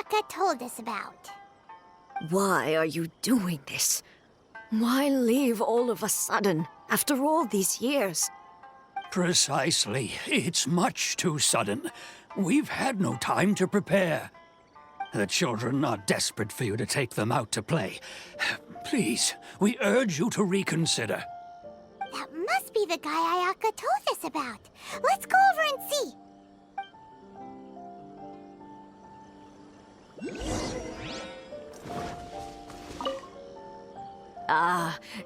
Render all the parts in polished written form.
Ayaka told us about. Why are you doing this? Why leave all of a sudden, after all these years? Precisely. It's much too sudden. We've had no time to prepare. The children are desperate for you to take them out to play. Please, we urge you to reconsider. That must be the guy Ayaka told us about. Let's go over and see.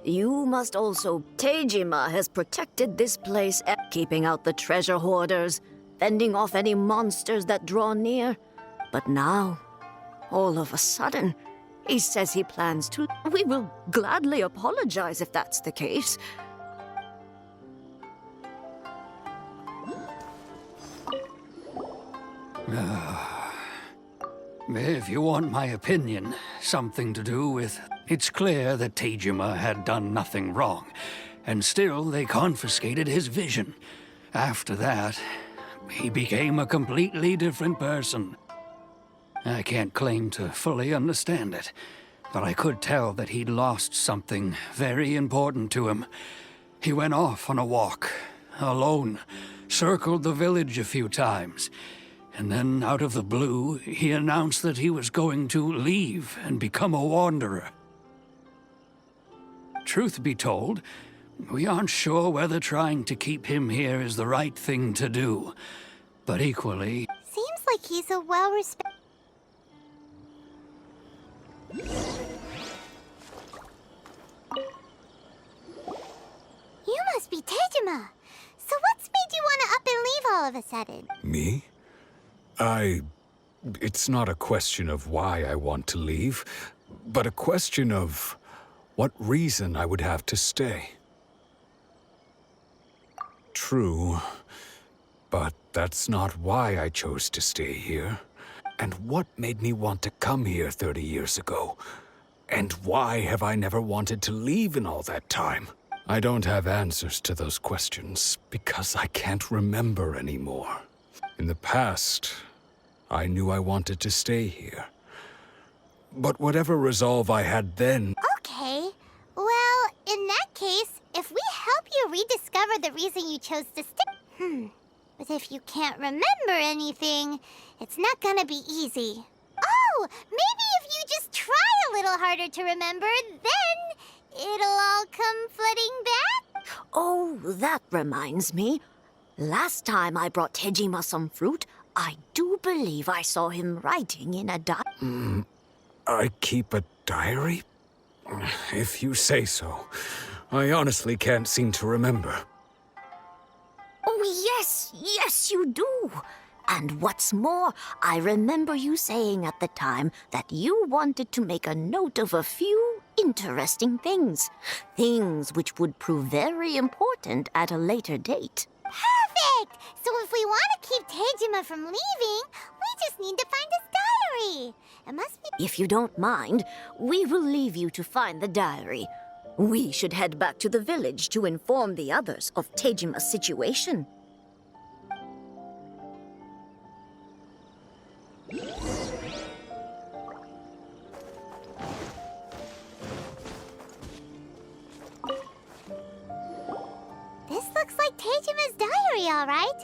You must also... Tejima has protected this place, keeping out the treasure hoarders, fending off any monsters that draw near. But now, all of a sudden, he says he plans to... We will gladly apologize if that's the case. If you want my opinion, something to do with... It's clear that Tejima had done nothing wrong, and still they confiscated his vision. After that, he became a completely different person. I can't claim to fully understand it, but I could tell that he'd lost something very important to him. He went off on a walk, alone, circled the village a few times, and then, out of the blue, he announced that he was going to leave and become a wanderer. Truth be told, we aren't sure whether trying to keep him here is the right thing to do. But equally... Seems like he's a well-respected... You must be Tejima. So what's made you want to up and leave all of a sudden? Me? It's not a question of why I want to leave, but a question of what reason I would have to stay. True, but that's not why I chose to stay here. And what made me want to come here 30 years ago? And why have I never wanted to leave in all that time? I don't have answers to those questions because I can't remember anymore. In the past, I knew I wanted to stay here. But whatever resolve I had then... Okay. Well, in that case, if we help you rediscover the reason you chose to stay... But if you can't remember anything, it's not gonna be easy. Oh, maybe if you just try a little harder to remember, then it'll all come flooding back? Oh, that reminds me. Last time I brought Tejima some fruit, I do believe I saw him writing in a diary. I keep a diary? If you say so. I honestly can't seem to remember. Oh, yes, you do. And what's more, I remember you saying at the time that you wanted to make a note of a few interesting things. Things which would prove very important at a later date. Perfect! So if we want to keep Tejima from leaving, we just need to find his diary. It must be... If you don't mind, we will leave you to find the diary. We should head back to the village to inform the others of Tejima's situation. This looks like Tejima's diary, all right.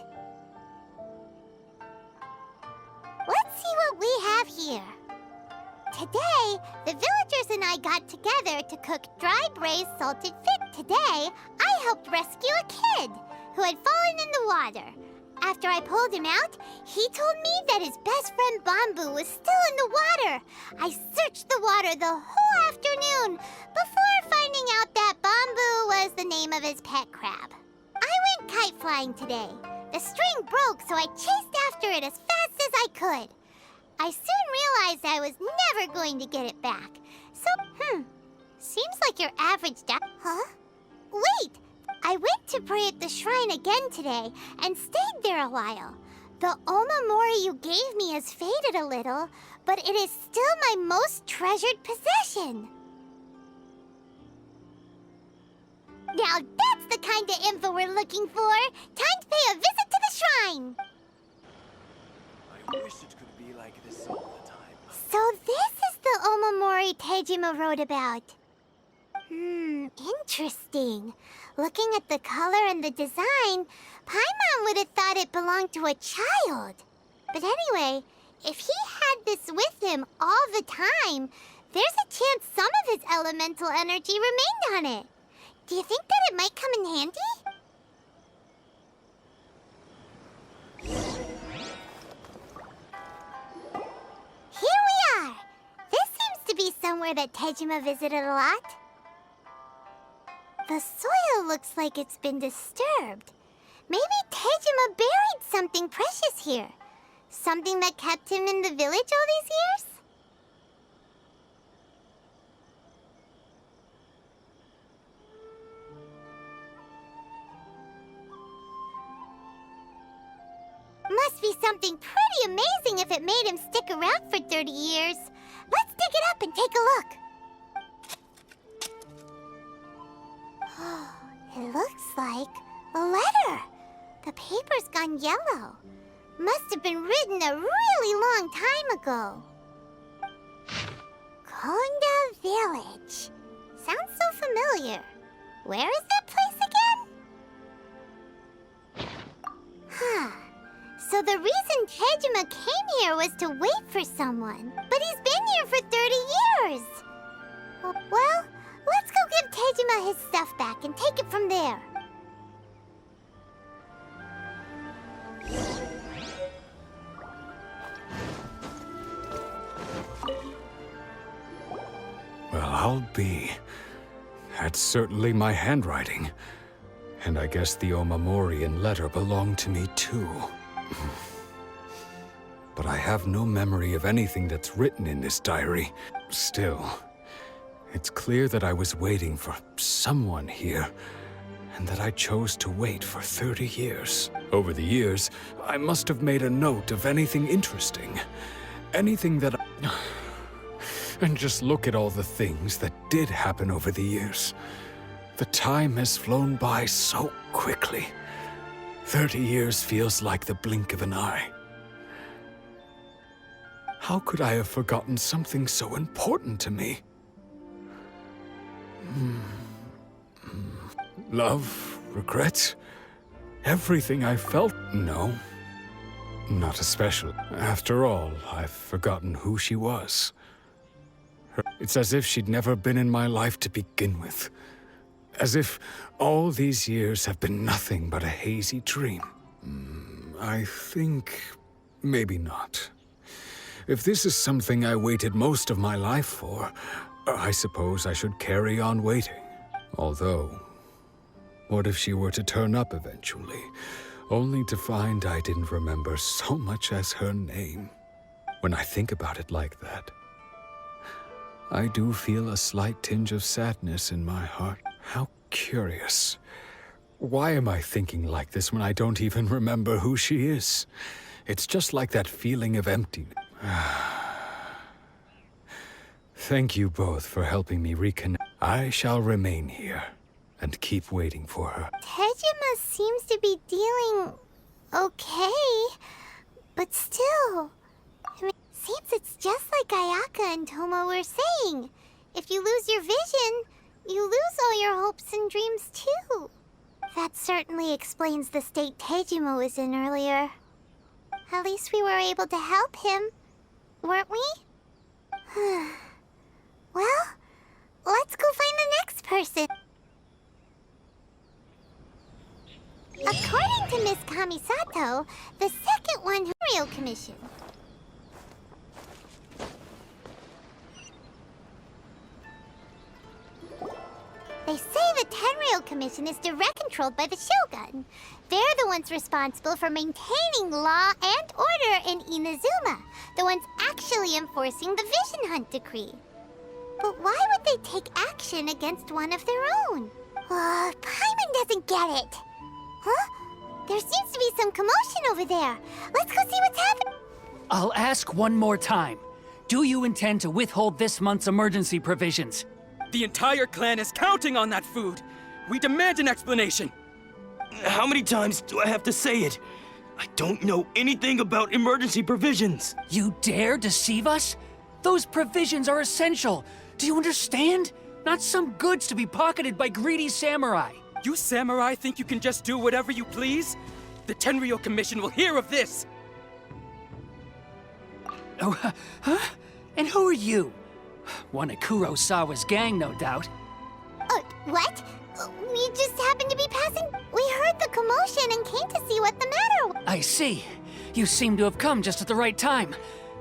Let's see what we have here. Today, the villagers and I got together to cook dry braised salted fish. Today, I helped rescue a kid who had fallen in the water. After I pulled him out, he told me that his best friend Bamboo was still in the water. I searched the water the whole afternoon before finding out that Bamboo was the name of his pet crab. I went kite flying today. The string broke, so I chased after it as fast as I could. I soon realized I was never going to get it back. So, seems like your average Huh? Wait! I went to pray at the shrine again today and stayed there a while. The Omamori you gave me has faded a little, but it is still my most treasured possession. Now that's the kind of info we're looking for. Time to pay a visit to the shrine. I wish it could be like this all the time. So this is the Omamori Tejima wrote about. Interesting. Looking at the color and the design, Paimon would have thought it belonged to a child. But anyway, if he had this with him all the time, there's a chance some of his elemental energy remained on it. Do you think that it might come in handy? Here we are! This seems to be somewhere that Tejima visited a lot. The soil looks like it's been disturbed. Maybe Tejima buried something precious here. Something that kept him in the village all these years? Must be something pretty amazing if it made him stick around for 30 years. Let's dig it up and take a look. It looks like a letter. The paper's gone yellow. Must have been written a really long time ago. Konda Village. Sounds so familiar. Where is that place again? So the reason Tejima came here was to wait for someone. But he's been here for 30 years. Well, let's go give Tejima his stuff back and take it from there. Well, I'll be. That's certainly my handwriting. And I guess the Omamorian letter belonged to me too. But I have no memory of anything that's written in this diary. Still, it's clear that I was waiting for someone here, and that I chose to wait for 30 years. Over the years, I must have made a note of anything interesting. Anything that And just look at all the things that did happen over the years. The time has flown by so quickly. 30 years feels like the blink of an eye. How could I have forgotten something so important to me? Love, regret, everything I felt? No, not especially. After all, I've forgotten who she was. It's as if she'd never been in my life to begin with. As if all these years have been nothing but a hazy dream. I think maybe not. If this is something I waited most of my life for, I suppose I should carry on waiting. Although, what if she were to turn up eventually, only to find I didn't remember so much as her name? When I think about it like that, I do feel a slight tinge of sadness in my heart. How curious. Why am I thinking like this when I don't even remember who she is? It's just like that feeling of emptiness. Thank you both for helping me reconnect. I shall remain here and keep waiting for her. Tejima seems to be dealing okay, but still, seems it's just like Ayaka and Tomo were saying. If you lose your vision, you lose all your hopes and dreams too. That certainly explains the state Tejima was in earlier. At least we were able to help him, weren't we? Well, let's go find the next person. According to Miss Kamisato, the second one Rio Commission. They say the Tenryou Commission is direct controlled by the Shogun. They're the ones responsible for maintaining law and order in Inazuma, the ones actually enforcing the Vision Hunt decree. But why would they take action against one of their own? Paimon doesn't get it. Huh? There seems to be some commotion over there. Let's go see what's happening. I'll ask one more time. Do you intend to withhold this month's emergency provisions? The entire clan is counting on that food. We demand an explanation. How many times do I have to say it? I don't know anything about emergency provisions. You dare deceive us? Those provisions are essential. Do you understand? Not some goods to be pocketed by greedy samurai. You samurai think you can just do whatever you please? The Tenryou Commission will hear of this! Oh, huh? And who are you? One of Kurosawa's gang, no doubt. What? We just happened to be passing. We heard the commotion and came to see what the matter was. I see. You seem to have come just at the right time.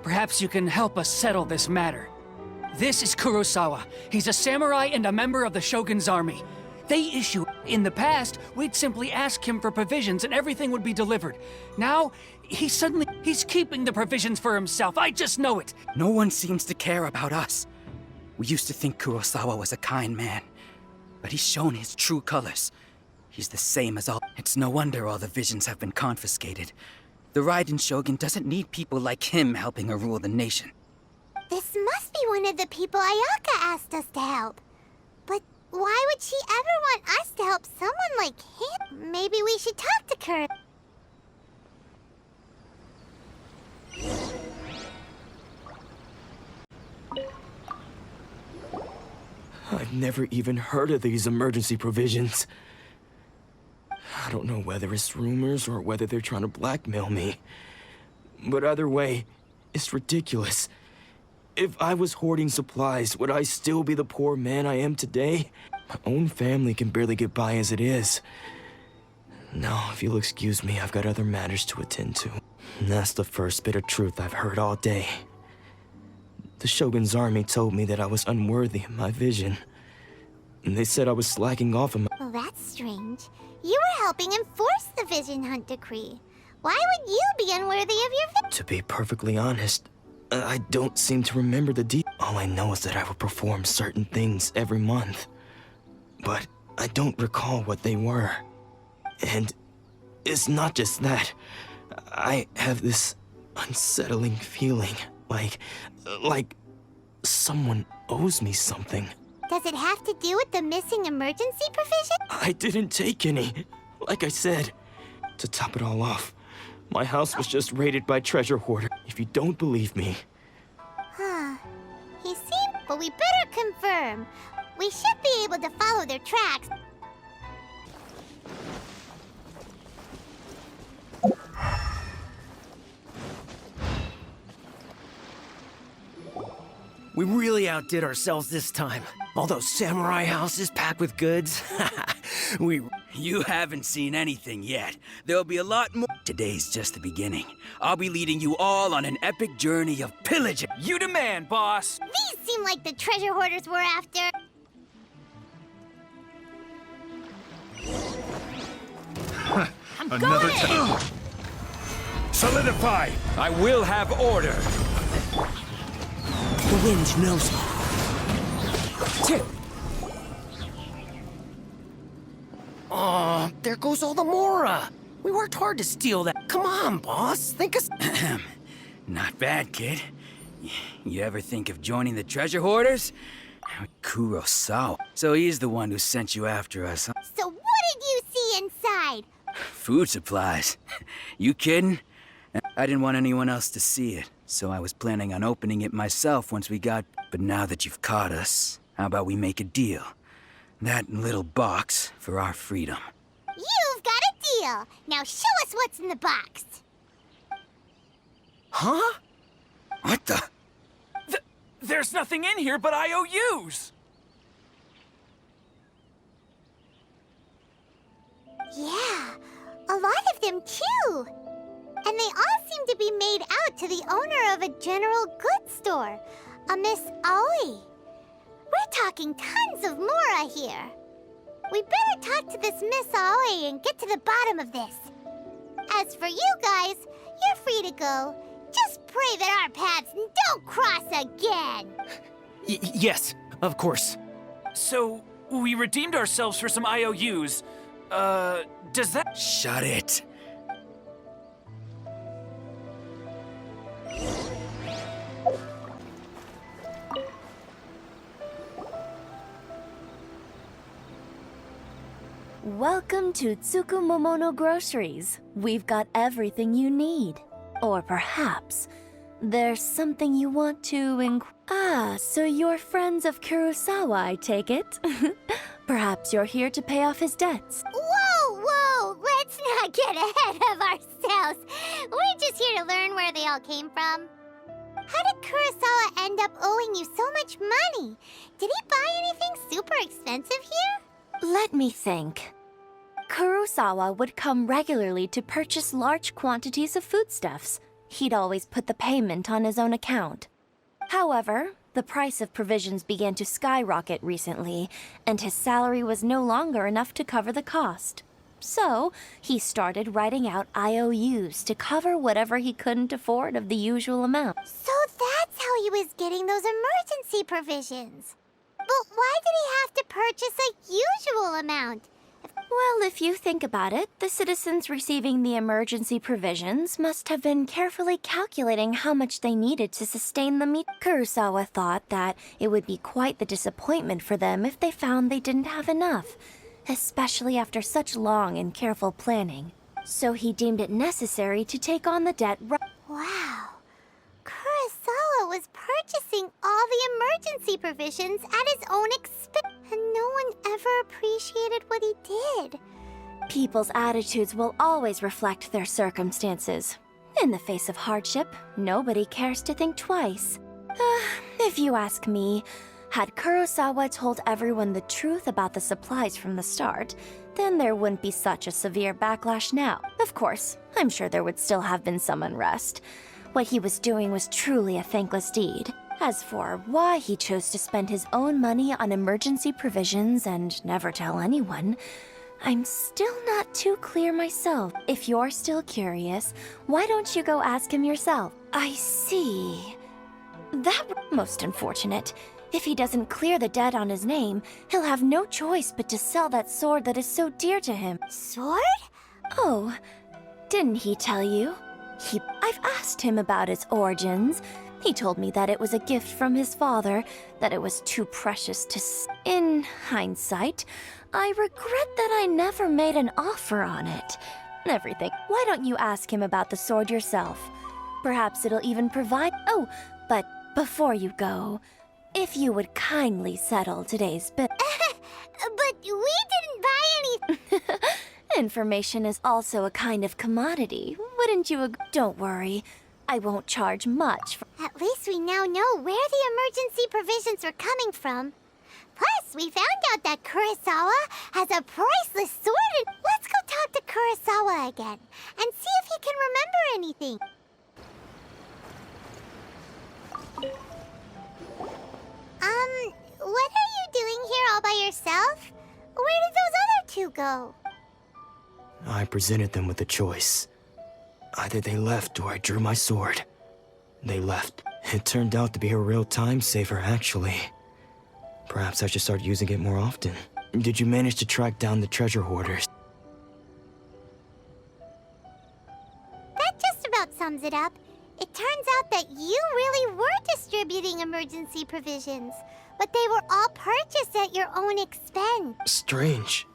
Perhaps you can help us settle this matter. This is Kurosawa. He's a samurai and a member of the Shogun's army. They issue. In the past, we'd simply ask him for provisions and everything would be delivered. Now, he's keeping the provisions for himself. I just know it. No one seems to care about us. We used to think Kurosawa was a kind man, but he's shown his true colors. He's the same as all. It's no wonder all the visions have been confiscated. The Raiden Shogun doesn't need people like him helping her rule the nation. This must be one of the people Ayaka asked us to help. But why would she ever want us to help someone like him? Maybe we should talk to Kurt. I've never even heard of these emergency provisions. I don't know whether it's rumors or whether they're trying to blackmail me. But either way, it's ridiculous. If I was hoarding supplies, would I still be the poor man I am today? My own family can barely get by as it is. Now, if you'll excuse me, I've got other matters to attend to. And that's the first bit of truth I've heard all day. The Shogun's army told me that I was unworthy of my vision. And they said I was slacking off on my— Well, that's strange. You were helping enforce the Vision Hunt decree. Why would you be unworthy of your vision? To be perfectly honest, I don't seem to remember the details. All I know is that I would perform certain things every month. But I don't recall what they were. And it's not just that. I have this unsettling feeling, like someone owes me something. Does it have to do with the missing emergency provision? I didn't take any. Like I said, to top it all off, my house was just raided by treasure hoarder. If you don't believe me. Huh. He seemed... But we better confirm. We should be able to follow their tracks. We really outdid ourselves this time. All those samurai houses packed with goods. You haven't seen anything yet. There'll be a lot more. Today's just the beginning. I'll be leading you all on an epic journey of pillaging. You demand, boss. These seem like the treasure hoarders we're after. Another time. Solidify! I will have order. The wind knows. Oh, there goes all the Mora. We worked hard to steal that. Come on, boss. Think us. Not bad, kid. You ever think of joining the treasure hoarders? Kurosawa. So he's the one who sent you after us, huh? So what did you see inside? Food supplies. You kidding? I didn't want anyone else to see it, so I was planning on opening it myself once we got... But now that you've caught us, how about we make a deal? That little box for our freedom. You've got a deal. Now show us what's in the box. Huh? What the? There's nothing in here but IOUs. Yeah, a lot of them too. And they all seem to be made out to the owner of a general goods store, a Miss Aoi. We're talking tons of Mora here. We better talk to this Miss Aoi and get to the bottom of this. As for you guys, you're free to go. Just pray that our paths don't cross again. Yes, of course. So, we redeemed ourselves for some IOUs. Does that... Shut it. Welcome to Tsukumomono Groceries. We've got everything you need. Or perhaps There's something you want to so you're friends of Kurosawa, I take it? Perhaps you're here to pay off his debts. Whoa, whoa! Let's not get ahead of ourselves. We're just here to learn where they all came from. How did Kurosawa end up owing you so much money? Did he buy anything super expensive here? Let me think. Kurosawa would come regularly to purchase large quantities of foodstuffs. He'd always put the payment on his own account. However, the price of provisions began to skyrocket recently, and his salary was no longer enough to cover the cost. So, he started writing out IOUs to cover whatever he couldn't afford of the usual amount. So that's how he was getting those emergency provisions. But why did he have to purchase a usual amount? Well, if you think about it, the citizens receiving the emergency provisions must have been carefully calculating how much they needed to sustain the meat. Kurosawa thought that it would be quite the disappointment for them if they found they didn't have enough, especially after such long and careful planning. So he deemed it necessary to take on the debt. Wow. Kurosawa was purchasing all the emergency provisions at his own expense, and no one ever appreciated what he did. People's attitudes will always reflect their circumstances. In the face of hardship, nobody cares to think twice. If you ask me, had Kurosawa told everyone the truth about the supplies from the start, then there wouldn't be such a severe backlash now. Of course, I'm sure there would still have been some unrest. What he was doing was truly a thankless deed. As for why he chose to spend his own money on emergency provisions and never tell anyone, I'm still not too clear myself. If you're still curious, why don't you go ask him yourself? I see. That most unfortunate. If he doesn't clear the debt on his name, he'll have no choice but to sell that sword that is so dear to him. Sword? Oh, didn't he tell you? I've asked him about its origins. He told me that it was a gift from his father, that it was too precious to In hindsight, I regret that I never made an offer on it. Everything. Why don't you ask him about the sword yourself? Perhaps it'll even provide... Oh, but before you go, if you would kindly settle today's bill... But we didn't buy any... Information is also a kind of commodity, wouldn't you agree? Don't worry, I won't charge much for... At least we now know where the emergency provisions were coming from. Plus, we found out that Kurosawa has a priceless sword. Let's go talk to Kurosawa again and see if he can remember anything. What are you doing here all by yourself? Where did those other two go? I presented them with a choice. Either they left or I drew my sword. They left. It turned out to be a real time saver, actually. Perhaps I should start using it more often. Did you manage to track down the treasure hoarders? That just about sums it up. It turns out that you really were distributing emergency provisions, but they were all purchased at your own expense. Strange.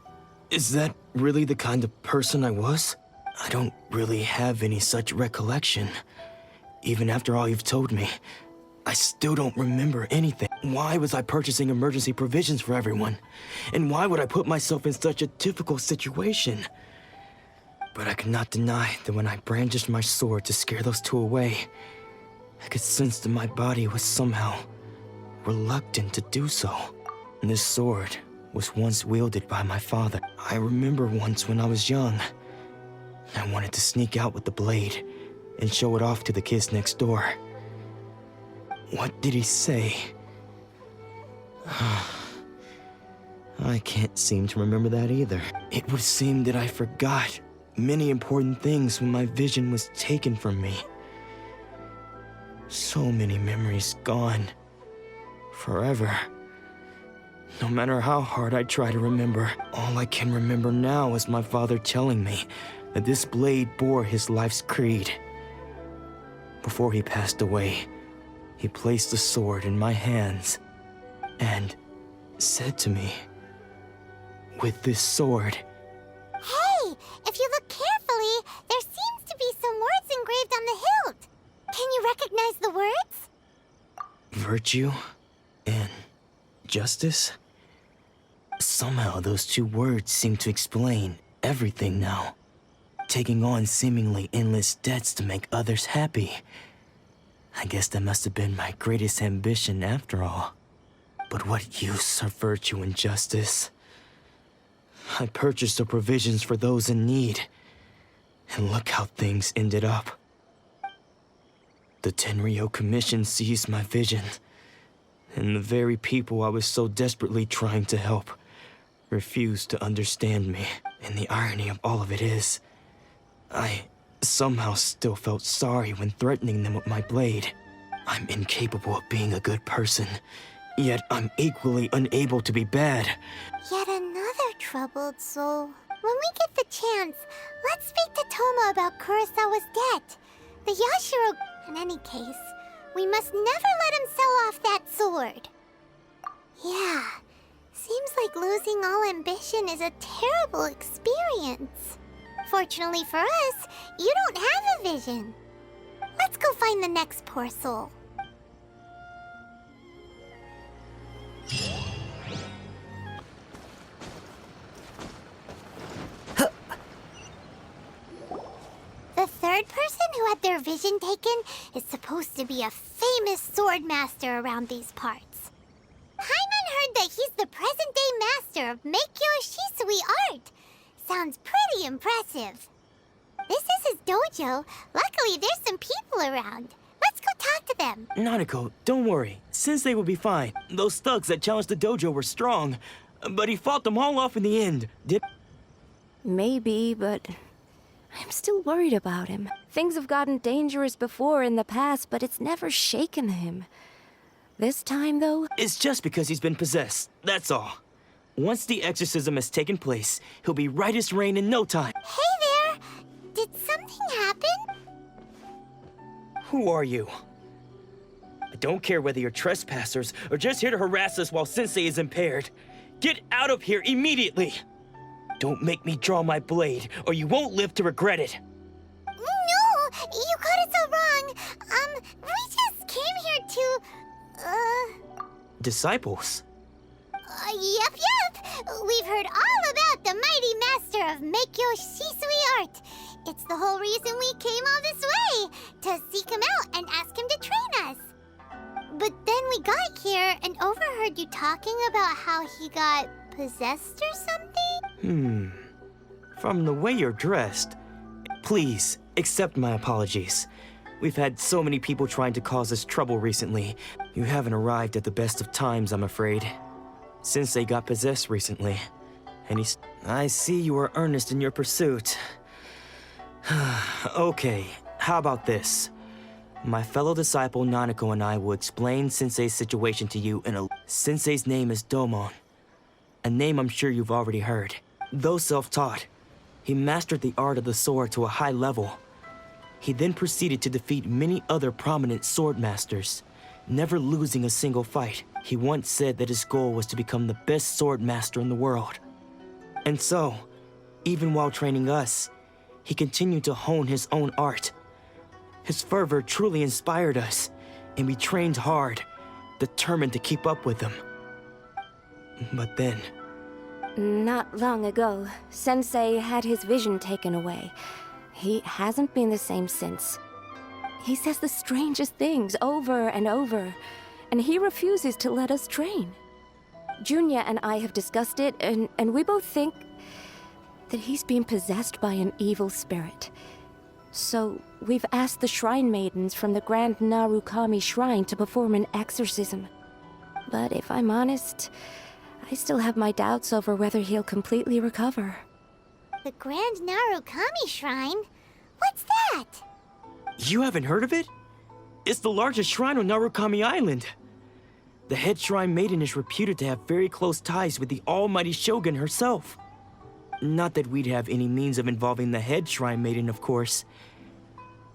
Is that really the kind of person I was? I don't really have any such recollection. Even after all you've told me, I still don't remember anything. Why was I purchasing emergency provisions for everyone? And why would I put myself in such a difficult situation? But I could not deny that when I brandished my sword to scare those two away, I could sense that my body was somehow reluctant to do so. And this sword was once wielded by my father. I remember once when I was young, I wanted to sneak out with the blade and show it off to the kids next door. What did he say? I can't seem to remember that either. It would seem that I forgot many important things when my vision was taken from me. So many memories gone. Forever. No matter how hard I try to remember, all I can remember now is my father telling me that this blade bore his life's creed. Before he passed away, he placed the sword in my hands and said to me, "With this sword..." Hey, if you look carefully, there seems to be some words engraved on the hilt. Can you recognize the words? Virtue and justice? Somehow those two words seem to explain everything now. Taking on seemingly endless debts to make others happy. I guess that must have been my greatest ambition after all. But what use are virtue and justice? I purchased the provisions for those in need. And look how things ended up. The Tenryo Commission seized my vision. And the very people I was so desperately trying to help refused to understand me. And the irony of all of it is, I somehow still felt sorry when threatening them with my blade. I'm incapable of being a good person, yet I'm equally unable to be bad. Yet another troubled soul. When we get the chance, let's speak to Toma about Kurosawa's debt. The Yashiro... In any case, we must never let him sell off that sword. Yeah, seems like losing all ambition is a terrible experience. Fortunately for us, you don't have a vision. Let's go find the next poor soul. The third person who had their vision taken is supposed to be a famous sword master around these parts. Paimon heard that he's the present-day master of Meikyo Shisui art. Sounds pretty impressive. This is his dojo. Luckily, there's some people around. Let's go talk to them. Nanako, don't worry. Sensei will be fine. Those thugs that challenged the dojo were strong, but he fought them all off in the end. Maybe, but I'm still worried about him. Things have gotten dangerous before in the past, but it's never shaken him. This time, though... It's just because he's been possessed, that's all. Once the exorcism has taken place, he'll be right as rain in no time. Hey there! Did something happen? Who are you? I don't care whether you're trespassers or just here to harass us while Sensei is impaired. Get out of here immediately! Don't make me draw my blade, or you won't live to regret it. No! You got it so wrong! We just came here to... Disciples? Yep. We've heard all about the mighty master of Meikyo Shisui art. It's the whole reason we came all this way, to seek him out and ask him to train us. But then we got here and overheard you talking about how he got possessed or something? From the way you're dressed, please accept my apologies. We've had so many people trying to cause us trouble recently. You haven't arrived at the best of times, I'm afraid. Sensei got possessed recently, and I see you are earnest in your pursuit. Okay, how about this? My fellow disciple Nanako and I will explain Sensei's situation to you in a... Sensei's name is Domon, a name I'm sure you've already heard. Though self-taught, he mastered the art of the sword to a high level. He then proceeded to defeat many other prominent sword masters, never losing a single fight. He once said that his goal was to become the best sword master in the world. And so, even while training us, he continued to hone his own art. His fervor truly inspired us, and we trained hard, determined to keep up with him. But then... Not long ago, Sensei had his vision taken away. He hasn't been the same since. He says the strangest things over and over, and he refuses to let us train. Junya and I have discussed it, and we both think that he's been possessed by an evil spirit. So we've asked the shrine maidens from the Grand Narukami Shrine to perform an exorcism. But if I'm honest, I still have my doubts over whether he'll completely recover. The Grand Narukami Shrine? What's that? You haven't heard of it? It's the largest shrine on Narukami Island. The head shrine maiden is reputed to have very close ties with the almighty shogun herself. Not that we'd have any means of involving the head shrine maiden, of course.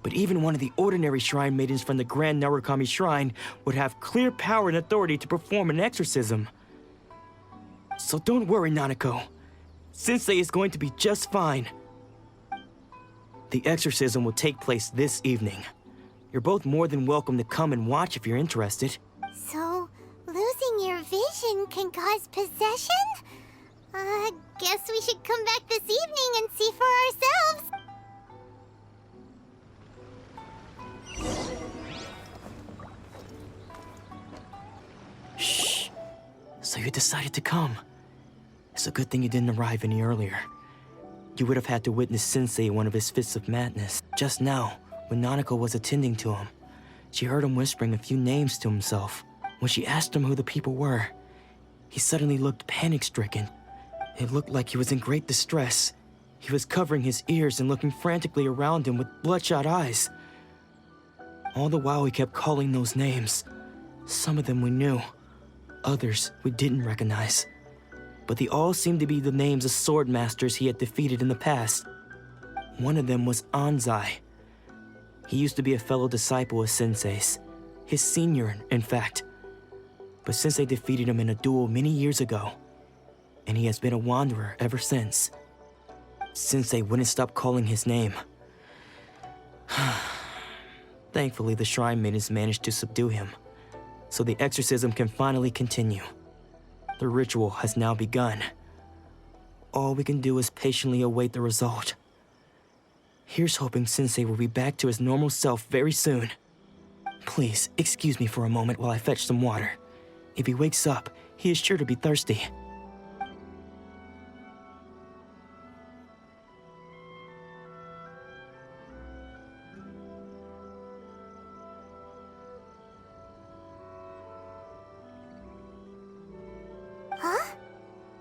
But even one of the ordinary shrine maidens from the Grand Narukami Shrine would have clear power and authority to perform an exorcism. So don't worry, Nanako. Sensei is going to be just fine. The exorcism will take place this evening. You're both more than welcome to come and watch if you're interested. So, losing your vision can cause possession? Guess we should come back this evening and see for ourselves. Shh. So you decided to come. It's a good thing you didn't arrive any earlier. You would have had to witness Sensei in one of his fits of madness. Just now, when Nanako was attending to him, she heard him whispering a few names to himself. When she asked him who the people were, he suddenly looked panic-stricken. It looked like he was in great distress. He was covering his ears and looking frantically around him with bloodshot eyes. All the while he kept calling those names. Some of them we knew, others we didn't recognize. But they all seemed to be the names of sword masters he had defeated in the past. One of them was Anzai. He used to be a fellow disciple of Sensei's, his senior, in fact. But Sensei defeated him in a duel many years ago, and he has been a wanderer ever since. Sensei wouldn't stop calling his name. Thankfully, the shrine maidens managed to subdue him, so the exorcism can finally continue. The ritual has now begun. All we can do is patiently await the result. Here's hoping Sensei will be back to his normal self very soon. Please, excuse me for a moment while I fetch some water. If he wakes up, he is sure to be thirsty. Huh?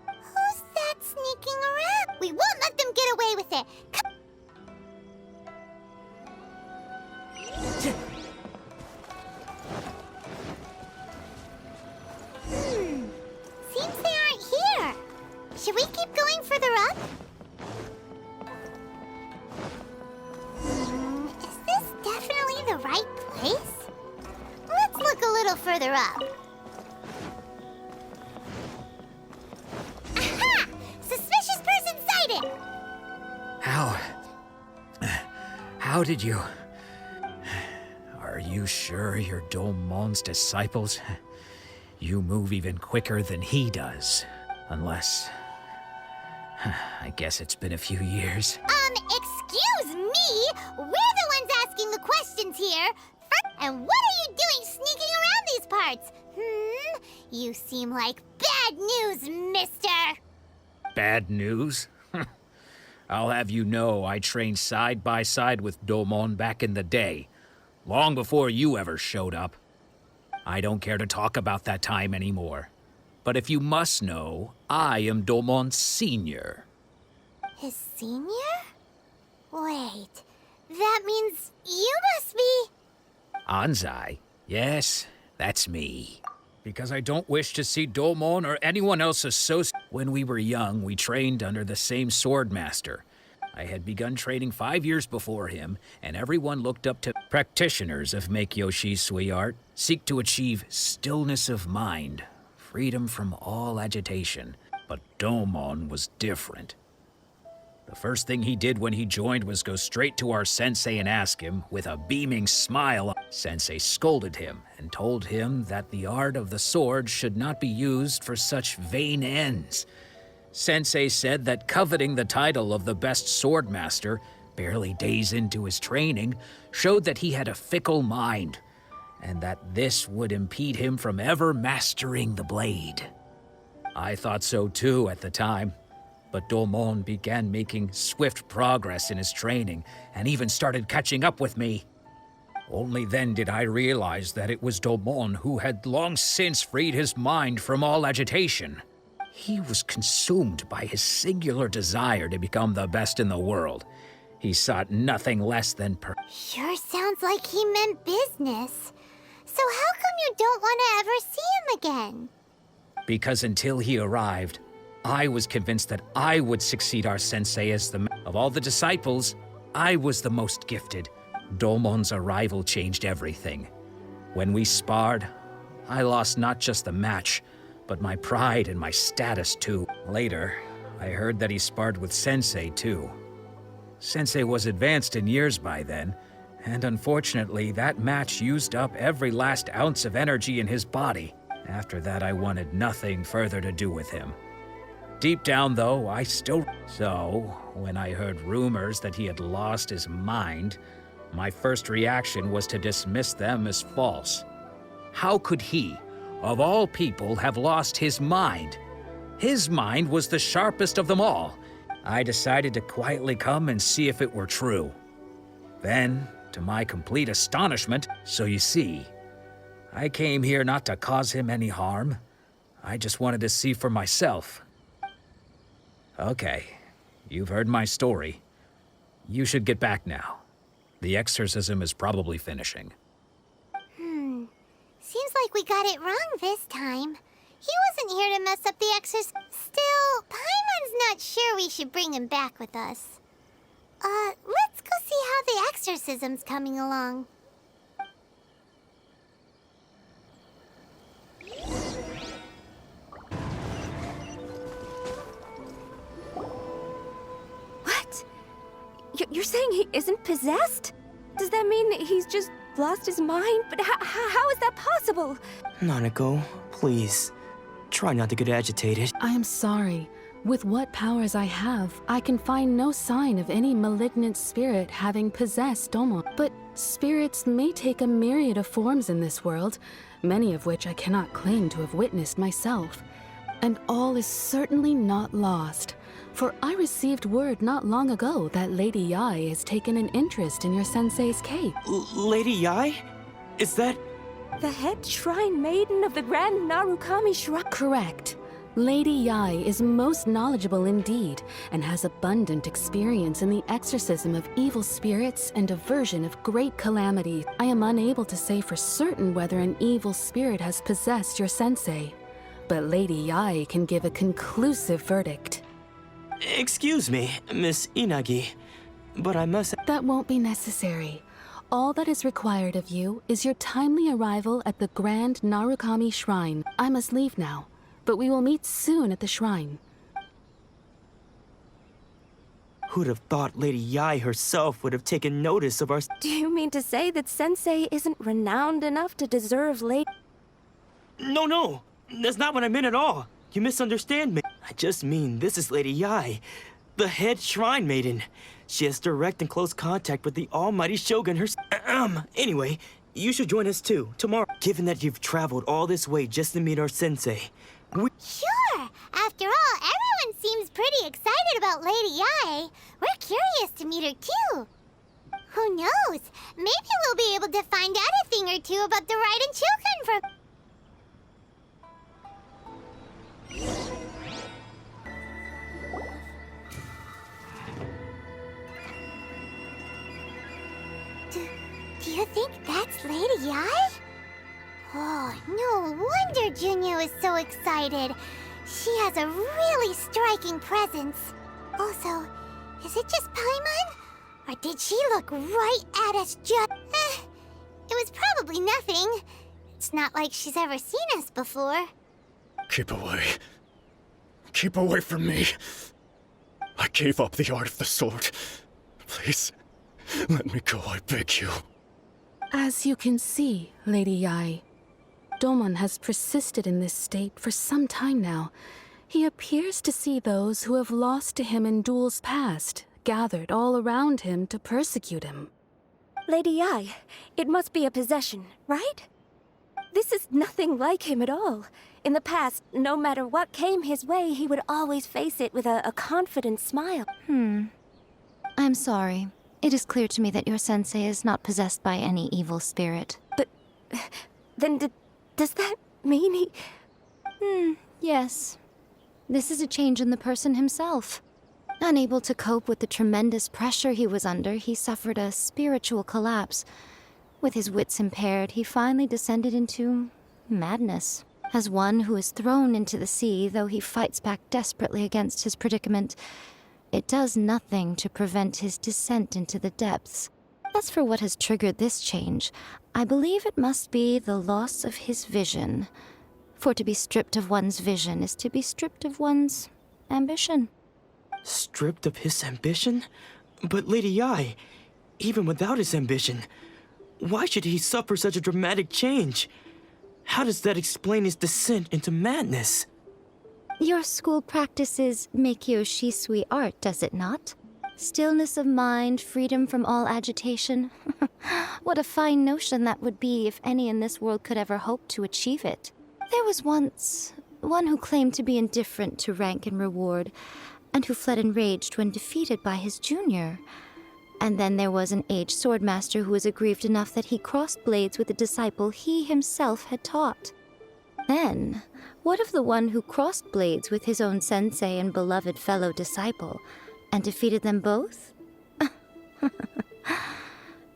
Who's that sneaking around? We won't let them get away with it. Seems they aren't here. Should we keep going further up? Is this definitely the right place? Let's look a little further up. Aha! Suspicious person sighted! How did you... Are you sure you're Domon's disciples? You move even quicker than he does. Unless... I guess it's been a few years. Excuse me? We're the ones asking the questions here. And what are you doing sneaking around these parts? You seem like bad news, mister. Bad news? I'll have you know I trained side by side with Domon back in the day, long before you ever showed up. I don't care to talk about that time anymore. But if you must know, I am Domon's senior. His senior? Wait, that means you must be... Anzai? Yes, that's me. Because I don't wish to see Domon or anyone else associated. When we were young, we trained under the same sword master. I had begun training 5 years before him, and everyone looked up to practitioners of Meikyoshi Sui art, seek to achieve stillness of mind, freedom from all agitation. But Domon was different. The first thing he did when he joined was go straight to our sensei and ask him, with a beaming smile. Sensei scolded him and told him that the art of the sword should not be used for such vain ends. Sensei said that coveting the title of the best sword master, barely days into his training, showed that he had a fickle mind, and that this would impede him from ever mastering the blade. I thought so too at the time. But Domon began making swift progress in his training, and even started catching up with me. Only then did I realize that it was Domon who had long since freed his mind from all agitation. He was consumed by his singular desire to become the best in the world. He sought nothing less than Sure sounds like he meant business. So how come you don't want to ever see him again? Because until he arrived, I was convinced that I would succeed our sensei as of all the disciples, I was the most gifted. Domon's arrival changed everything. When we sparred, I lost not just the match, but my pride and my status too. Later, I heard that he sparred with Sensei too. Sensei was advanced in years by then, And unfortunately, that match used up every last ounce of energy in his body. After that, I wanted nothing further to do with him. Deep down, though, I still... So, when I heard rumors that he had lost his mind, my first reaction was to dismiss them as false. How could he, of all people, have lost his mind? His mind was the sharpest of them all. I decided to quietly come and see if it were true. Then, to my complete astonishment, so you see, I came here not to cause him any harm. I just wanted to see for myself. Okay, you've heard my story. You should get back now. The exorcism is probably finishing. Seems like we got it wrong this time. He wasn't here to mess up the exorcism. Still, Paimon's not sure we should bring him back with us. Let's go see how the exorcism's coming along. What? You're saying he isn't possessed? Does that mean that he's just lost his mind? But how is that possible? Nanako, please. Try not to get agitated. I am sorry. With what powers I have, I can find no sign of any malignant spirit having possessed Domo. But spirits may take a myriad of forms in this world, many of which I cannot claim to have witnessed myself. And all is certainly not lost, for I received word not long ago that Lady Yai has taken an interest in your sensei's cave. Lady Yai? Is that... The head shrine maiden of the Grand Narukami Shrine? Correct. Lady Yai is most knowledgeable indeed, and has abundant experience in the exorcism of evil spirits and aversion of great calamity. I am unable to say for certain whether an evil spirit has possessed your sensei, but Lady Yai can give a conclusive verdict. Excuse me, Miss Inagi, but I must... That won't be necessary. All that is required of you is your timely arrival at the Grand Narukami Shrine. I must leave now, but we will meet soon at the shrine. Who'd have thought Lady Yai herself would have taken notice of our... Do you mean to say that Sensei isn't renowned enough to deserve Lady... No, that's not what I meant at all. You misunderstand me. I just mean this is Lady Yai, the head shrine maiden. She has direct and close contact with the almighty Shogun herself. Anyway, you should join us too, tomorrow. Given that you've traveled all this way just to meet our sensei. Sure! After all, everyone seems pretty excited about Lady Yai. We're curious to meet her too. Who knows? Maybe we'll be able to find out a thing or two about the Raiden Shogun from... Do you think that's Lady Yai? Oh, no wonder Junyo is so excited. She has a really striking presence. Also, is it just Paimon? Or did she look right at us just... it was probably nothing. It's not like she's ever seen us before. Keep away. Keep away from me. I gave up the art of the sword. Please, let me go, I beg you. As you can see, Lady Yai, Domon has persisted in this state for some time now. He appears to see those who have lost to him in duels past, gathered all around him to persecute him. Lady Yai, it must be a possession, right? This is nothing like him at all. In the past, no matter what came his way, he would always face it with a confident smile. I'm sorry. It is clear to me that your sensei is not possessed by any evil spirit. But then does that mean he... Yes. This is a change in the person himself. Unable to cope with the tremendous pressure he was under, he suffered a spiritual collapse. With his wits impaired, he finally descended into madness. As one who is thrown into the sea, though he fights back desperately against his predicament, it does nothing to prevent his descent into the depths. As for what has triggered this change, I believe it must be the loss of his vision. For to be stripped of one's vision is to be stripped of one's ambition. Stripped of his ambition? But Lady Yai, even without his ambition, why should he suffer such a dramatic change? How does that explain his descent into madness? Your school practices Meikyo Shisui art, does it not? Stillness of mind, freedom from all agitation. What a fine notion that would be if any in this world could ever hope to achieve it. There was once one who claimed to be indifferent to rank and reward, and who fled enraged when defeated by his junior. And then there was an aged swordmaster who was aggrieved enough that he crossed blades with a disciple he himself had taught. Then, what of the one who crossed blades with his own sensei and beloved fellow disciple, and defeated them both?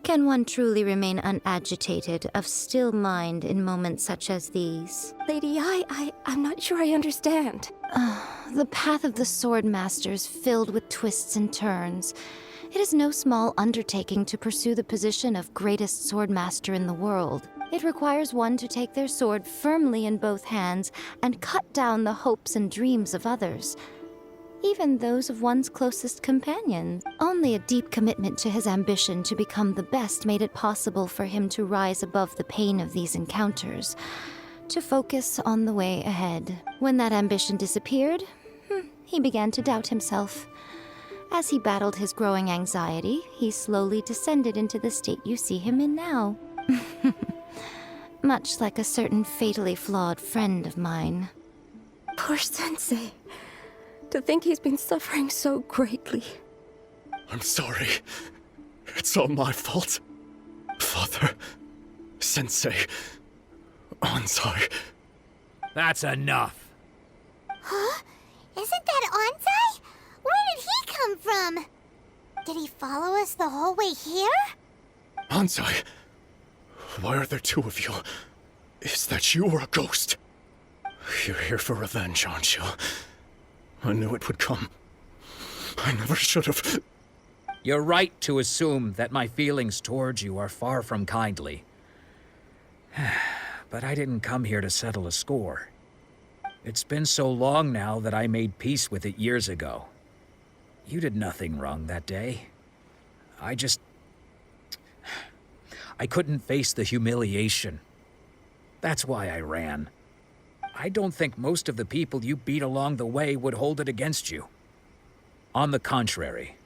Can one truly remain unagitated, of still mind in moments such as these? Lady, I'm not sure I understand. The path of the swordmaster is filled with twists and turns. It is no small undertaking to pursue the position of greatest swordmaster in the world. It requires one to take their sword firmly in both hands and cut down the hopes and dreams of others, even those of one's closest companions. Only a deep commitment to his ambition to become the best made it possible for him to rise above the pain of these encounters, to focus on the way ahead. When that ambition disappeared, he began to doubt himself. As he battled his growing anxiety, he slowly descended into the state you see him in now. Much like a certain fatally flawed friend of mine. Poor Sensei. To think he's been suffering so greatly. I'm sorry. It's all my fault. Father, Sensei, Anzai. That's enough. Huh? Isn't that Anzai? Where did he come from? Did he follow us the whole way here? Anzai, why are there two of you? Is that you or a ghost? You're here for revenge, aren't you? I knew it would come. I never should have. You're right to assume that my feelings towards you are far from kindly. But I didn't come here to settle a score. It's been so long now that I made peace with it years ago. You did nothing wrong that day. I couldn't face the humiliation. That's why I ran. I don't think most of the people you beat along the way would hold it against you. On the contrary,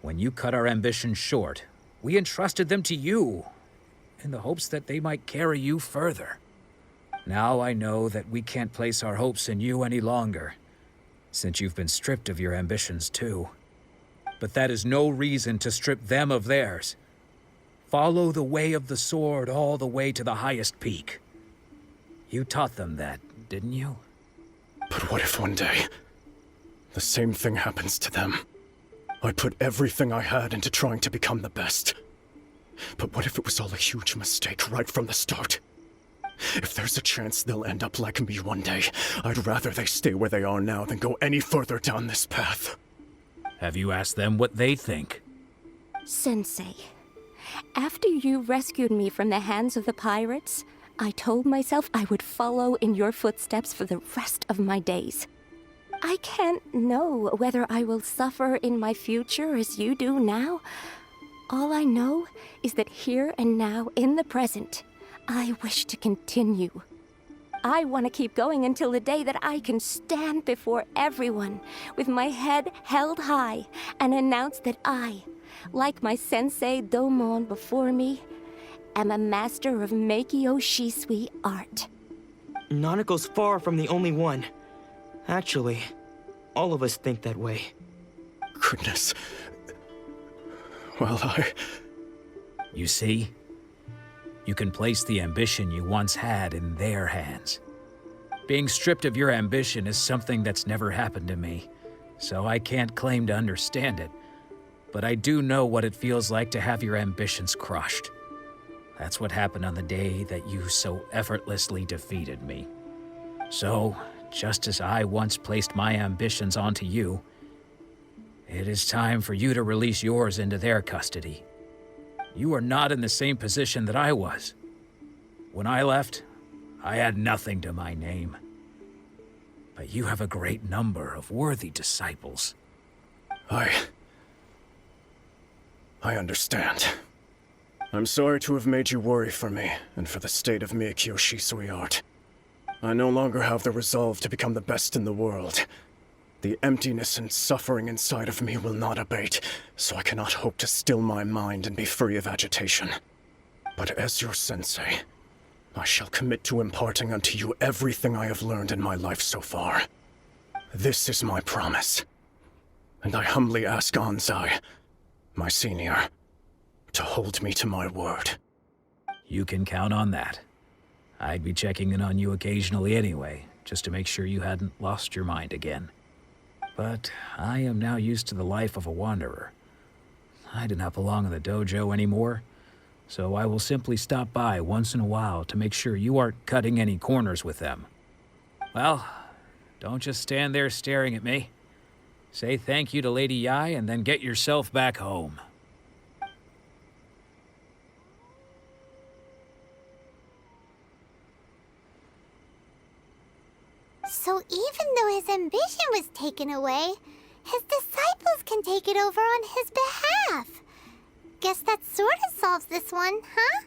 when you cut our ambitions short, we entrusted them to you, in the hopes that they might carry you further. Now I know that we can't place our hopes in you any longer, since you've been stripped of your ambitions too. But that is no reason to strip them of theirs. Follow the way of the sword all the way to the highest peak. You taught them that, didn't you? But what if one day, the same thing happens to them? I put everything I had into trying to become the best. But what if it was all a huge mistake right from the start? If there's a chance they'll end up like me one day, I'd rather they stay where they are now than go any further down this path. Have you asked them what they think? Sensei, after you rescued me from the hands of the pirates, I told myself I would follow in your footsteps for the rest of my days. I can't know whether I will suffer in my future as you do now. All I know is that here and now, in the present, I wish to continue. I want to keep going until the day that I can stand before everyone with my head held high and announce that I, like my sensei Domon before me, am a master of Meikyo Shisui art. Nanako's far from the only one. Actually, all of us think that way. Goodness. Well, You see? You can place the ambition you once had in their hands. Being stripped of your ambition is something that's never happened to me, so I can't claim to understand it. But I do know what it feels like to have your ambitions crushed. That's what happened on the day that you so effortlessly defeated me. So, just as I once placed my ambitions onto you, it is time for you to release yours into their custody. You are not in the same position that I was. When I left, I had nothing to my name. But you have a great number of worthy disciples. I understand. I'm sorry to have made you worry for me, and for the state of Miyakyo Shisui art. I no longer have the resolve to become the best in the world. The emptiness and suffering inside of me will not abate, so I cannot hope to still my mind and be free of agitation. But as your sensei, I shall commit to imparting unto you everything I have learned in my life so far. This is my promise. And I humbly ask Anzai, my senior, to hold me to my word. You can count on that. I'd be checking in on you occasionally anyway, just to make sure you hadn't lost your mind again. But I am now used to the life of a wanderer. I do not belong in the dojo anymore, so I will simply stop by once in a while to make sure you aren't cutting any corners with them. Well, don't just stand there staring at me. Say thank you to Lady Yai and then get yourself back home. So even though his ambition was taken away, his disciples can take it over on his behalf. Guess that sort of solves this one, huh?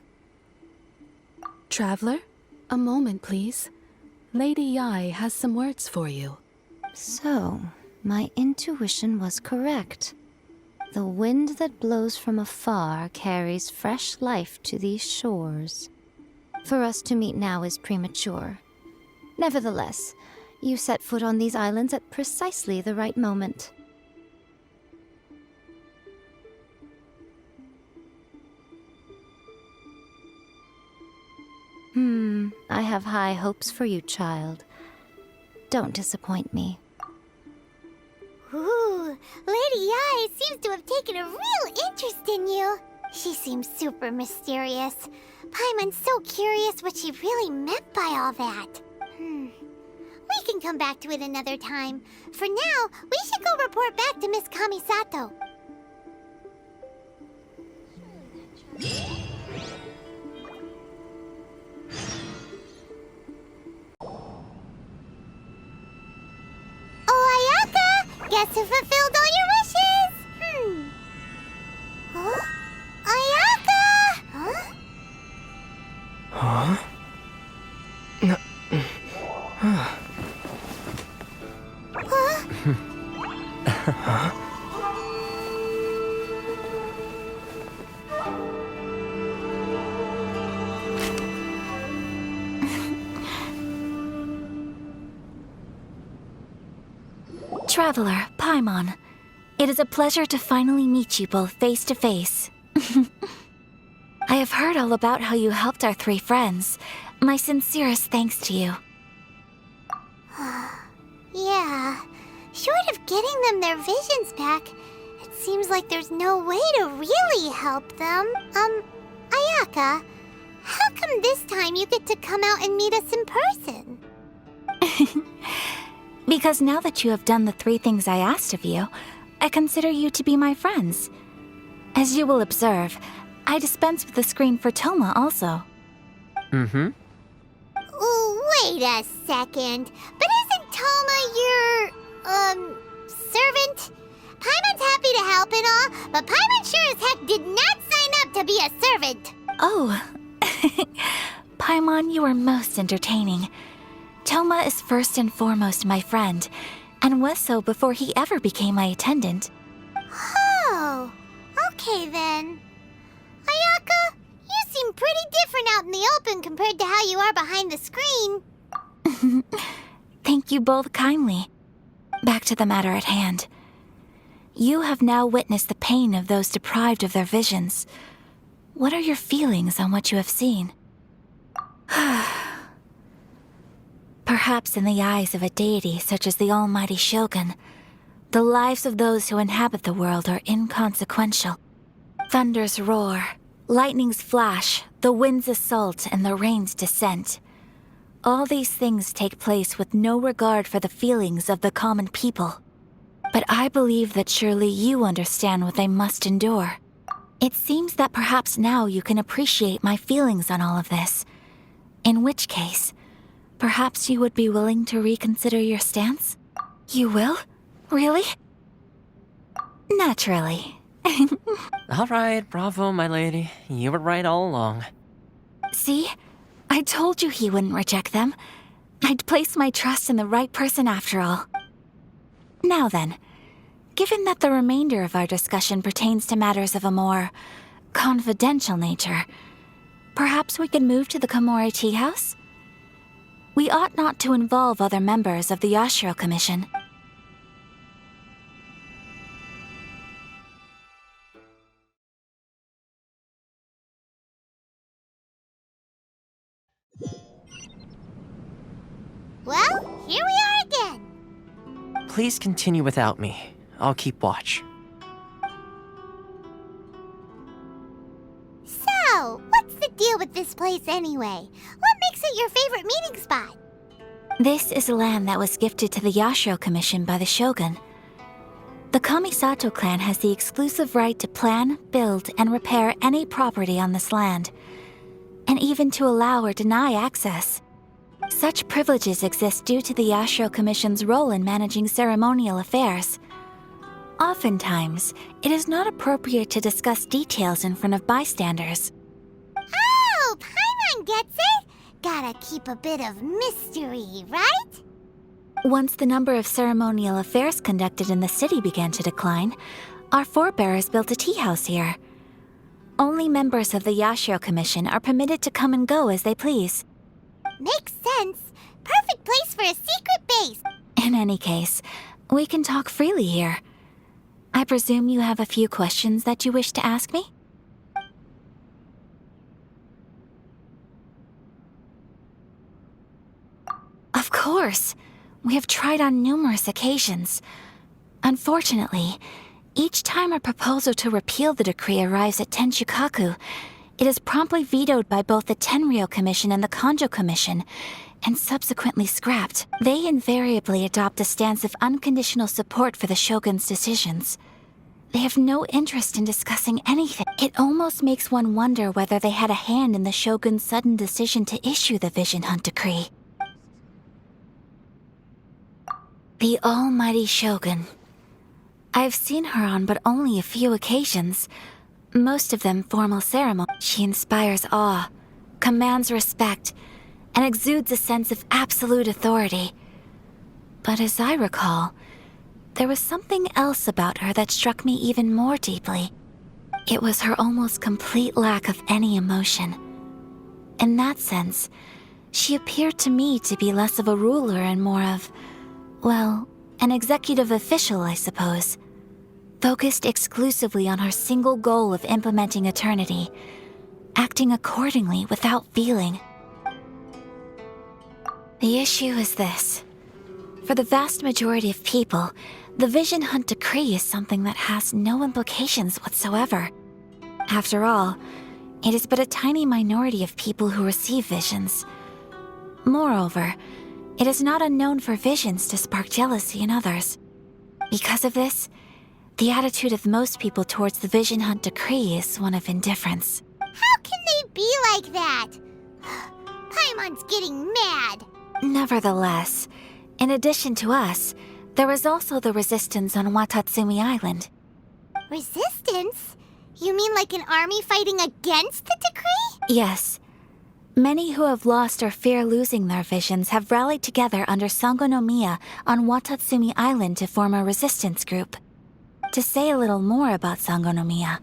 Traveler, a moment, please. Lady Yai has some words for you. So, my intuition was correct. The wind that blows from afar carries fresh life to these shores. For us to meet now is premature. Nevertheless, you set foot on these islands at precisely the right moment. I have high hopes for you, child. Don't disappoint me. Ooh, Lady Yai seems to have taken a real interest in you. She seems super mysterious. Paimon's so curious what she really meant by all that. We can come back to it another time. For now, we should go report back to Miss Kamisato. Oh, Ayaka! Guess who fulfilled all your wishes? Huh? Ayaka! Huh? Huh? Traveler, Paimon, it is a pleasure to finally meet you both face to face. I have heard all about how you helped our three friends. My sincerest thanks to you. Yeah. Short of getting them their visions back, it seems like there's no way to really help them. Ayaka, how come this time you get to come out and meet us in person? Because now that you have done the three things I asked of you, I consider you to be my friends. As you will observe, I dispense with the screen for Toma also. Mm-hmm. Wait a second. But isn't Toma your, servant? Paimon's happy to help and all, but Paimon sure as heck did not sign up to be a servant. Oh. Paimon, you are most entertaining. Toma is first and foremost my friend, and was so before he ever became my attendant. Oh, okay then. Ayaka, you seem pretty different out in the open compared to how you are behind the screen. Thank you both kindly. Back to the matter at hand. You have now witnessed the pain of those deprived of their visions. What are your feelings on what you have seen? Perhaps in the eyes of a deity such as the almighty Shogun, the lives of those who inhabit the world are inconsequential. Thunders roar, lightnings flash, the winds assault, and the rains descent. All these things take place with no regard for the feelings of the common people. But I believe that surely you understand what they must endure. It seems that perhaps now you can appreciate my feelings on all of this. In which case, perhaps you would be willing to reconsider your stance? You will? Really? Naturally. All right, bravo, my lady. You were right all along. See? I told you he wouldn't reject them. I'd placed my trust in the right person after all. Now then, given that the remainder of our discussion pertains to matters of a more confidential nature, perhaps we could move to the Komori Tea House? We ought not to involve other members of the Yashiro Commission. Well, here we are again. Please continue without me. I'll keep watch. So, what's the deal with this place anyway? What makes it your favorite meeting spot? This is land that was gifted to the Yashiro Commission by the Shogun. The Kamisato clan has the exclusive right to plan, build, and repair any property on this land, and even to allow or deny access. Such privileges exist due to the Yashiro Commission's role in managing ceremonial affairs. Oftentimes, it is not appropriate to discuss details in front of bystanders. Oh, Paimon gets it! Gotta keep a bit of mystery, right? Once the number of ceremonial affairs conducted in the city began to decline, our forebears built a tea house here. Only members of the Yashiro Commission are permitted to come and go as they please. Makes sense. Perfect place for a secret base. In any case, we can talk freely here. I presume you have a few questions that you wish to ask me? Of course. We have tried on numerous occasions. Unfortunately, each time a proposal to repeal the decree arrives at Tenshukaku, it is promptly vetoed by both the Tenryou Commission and the Kanjo Commission, and subsequently scrapped. They invariably adopt a stance of unconditional support for the Shogun's decisions. They have no interest in discussing anything. It almost makes one wonder whether they had a hand in the Shogun's sudden decision to issue the Vision Hunt Decree. The almighty Shogun. I've seen her on but only a few occasions, most of them formal ceremony. She inspires awe, commands respect, and exudes a sense of absolute authority. But as I recall, there was something else about her that struck me even more deeply. It was her almost complete lack of any emotion. In that sense, she appeared to me to be less of a ruler and more of, well, an executive official, I suppose. Focused exclusively on her single goal of implementing eternity, acting accordingly without feeling. The issue is this. For the vast majority of people, the Vision Hunt Decree is something that has no implications whatsoever. After all, it is but a tiny minority of people who receive visions. Moreover, it is not unknown for visions to spark jealousy in others. Because of this, the attitude of most people towards the Vision Hunt Decree is one of indifference. How can they be like that? Paimon's getting mad. Nevertheless, in addition to us, there is also the resistance on Watatsumi Island. Resistance? You mean like an army fighting against the decree? Yes. Many who have lost or fear losing their visions have rallied together under Sangonomiya on Watatsumi Island to form a resistance group. To say a little more about Sangonomiya,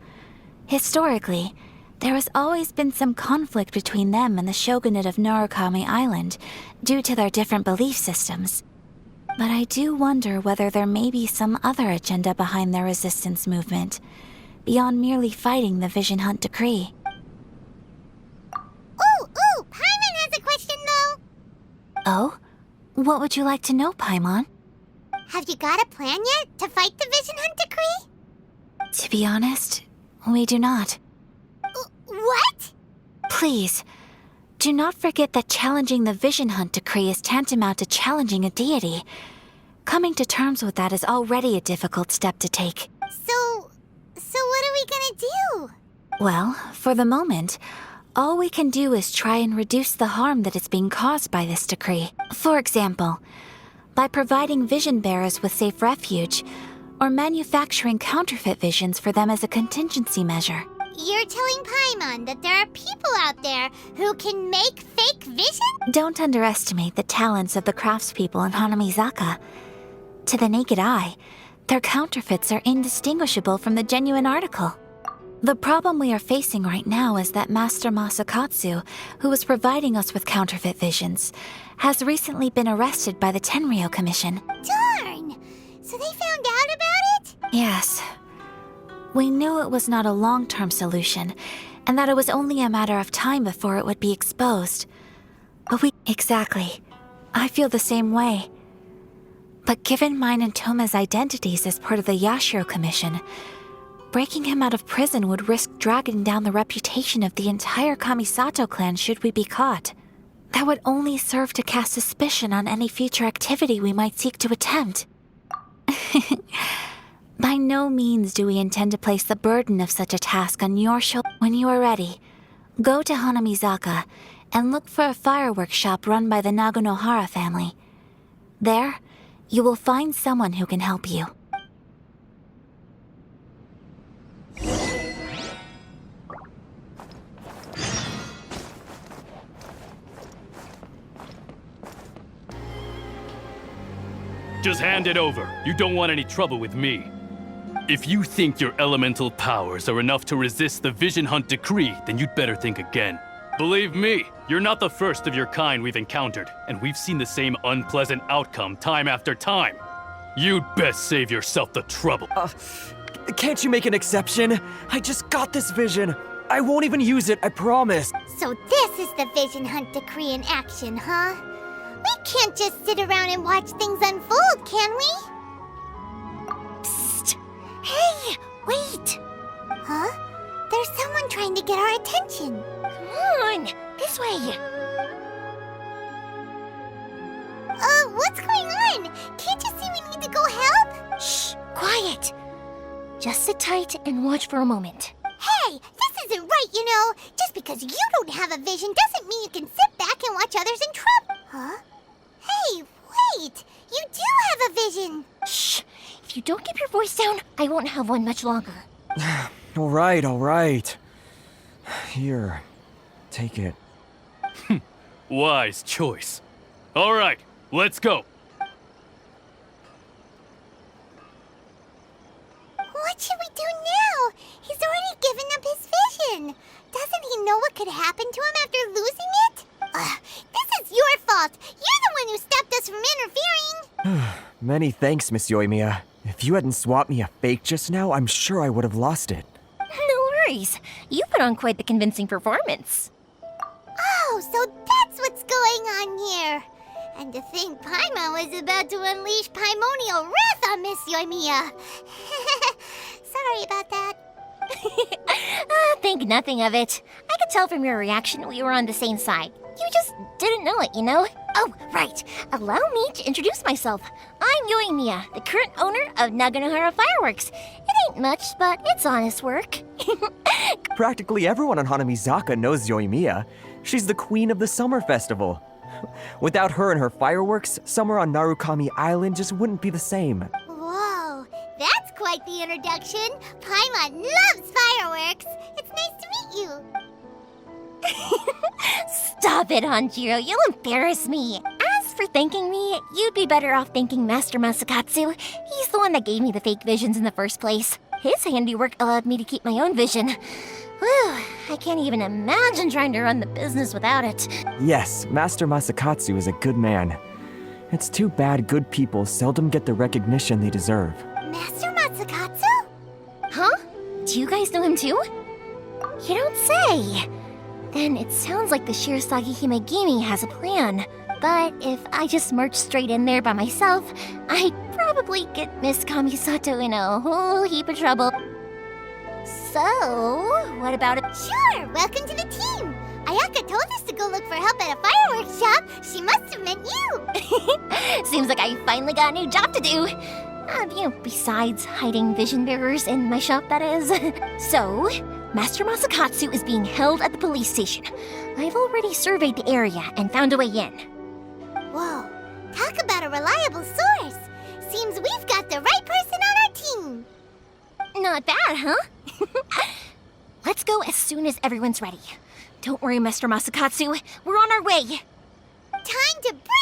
historically, there has always been some conflict between them and the shogunate of Narukami Island due to their different belief systems. But I do wonder whether there may be some other agenda behind their resistance movement, beyond merely fighting the Vision Hunt Decree. Ooh, Paimon has a question though. Oh? What would you like to know, Paimon? Have you got a plan yet to fight the Vision Hunt Decree? To be honest, we do not. What? Please, do not forget that challenging the Vision Hunt Decree is tantamount to challenging a deity. Coming to terms with that is already a difficult step to take. So what are we gonna do? Well, for the moment, all we can do is try and reduce the harm that is being caused by this decree. For example, by providing vision bearers with safe refuge, or manufacturing counterfeit visions for them as a contingency measure. You're telling Paimon that there are people out there who can make fake vision? Don't underestimate the talents of the craftspeople in Hanamizaka. To the naked eye, their counterfeits are indistinguishable from the genuine article. The problem we are facing right now is that Master Masakatsu, who was providing us with counterfeit visions, has recently been arrested by the Tenryou Commission. Darn! So they found out about it? Yes. We knew it was not a long-term solution, and that it was only a matter of time before it would be exposed. But Exactly. I feel the same way. But given mine and Toma's identities as part of the Yashiro Commission, breaking him out of prison would risk dragging down the reputation of the entire Kamisato clan should we be caught. That would only serve to cast suspicion on any future activity we might seek to attempt. By no means do we intend to place the burden of such a task on your shoulders. When you are ready, go to Hanamizaka and look for a fireworks shop run by the Naganohara family. There, you will find someone who can help you. Just hand it over. You don't want any trouble with me. If you think your elemental powers are enough to resist the Vision Hunt decree, then you'd better think again. Believe me, you're not the first of your kind we've encountered, and we've seen the same unpleasant outcome time after time. You'd best save yourself the trouble. Can't you make an exception? I just got this vision. I won't even use it, I promise. So this is the Vision Hunt decree in action, huh? We can't just sit around and watch things unfold, can we? Psst! Hey, wait! Huh? There's someone trying to get our attention. Come on, this way. What's going on? Can't you see we need to go help? Shh, quiet. Just sit tight and watch for a moment. Hey, this isn't right, you know. Just because you don't have a vision doesn't mean you can sit back and watch others in trouble. Huh? Hey, wait! You do have a vision! Shh! If you don't keep your voice down, I won't have one much longer. All right. Here, take it. Wise choice. All right, let's go. What should we do now? He's already given up his vision. Doesn't he know what could happen to him after losing it? This is your fault. You're the one who stopped us from interfering. Many thanks, Miss Yoimiya. If you hadn't swapped me a fake just now, I'm sure I would have lost it. No worries. You put on quite the convincing performance. Oh, so that's what's going on here. And to think Paimon was about to unleash Paimonial wrath on Miss Yoimiya. Sorry about that. Think nothing of it. I could tell from your reaction we were on the same side. You just didn't know it, you know? Oh, right. Allow me to introduce myself. I'm Yoimiya, the current owner of Naganohara Fireworks. It ain't much, but it's honest work. Practically everyone on Hanamizaka knows Yoimiya. She's the queen of the summer festival. Without her and her fireworks, summer on Narukami Island just wouldn't be the same. Whoa, that's quite the introduction. Paimon loves fireworks. It's nice to meet you. Stop it, Hanjiro. You'll embarrass me. As for thanking me, you'd be better off thanking Master Masakatsu. He's the one that gave me the fake visions in the first place. His handiwork allowed me to keep my own vision. Whew, I can't even imagine trying to run the business without it. Yes, Master Masakatsu is a good man. It's too bad good people seldom get the recognition they deserve. Master Masakatsu? Huh? Do you guys know him too? You don't say. Then it sounds like the Shirasagi Himegimi has a plan. But if I just marched straight in there by myself, I'd probably get Miss Kamisato in a whole heap of trouble. So, what about it? Sure, welcome to the team. Ayaka told us to go look for help at a fireworks shop. She must have meant you. Seems like I finally got a new job to do. Besides hiding vision bearers in my shop, that is. So, Master Masakatsu is being held at the police station. I've already surveyed the area and found a way in. Whoa, talk about a reliable source. Seems we've got the right person on our team not bad, huh? Let's go as soon as everyone's ready. Don't worry, Mr. Masakatsu. We're on our way. Time to break!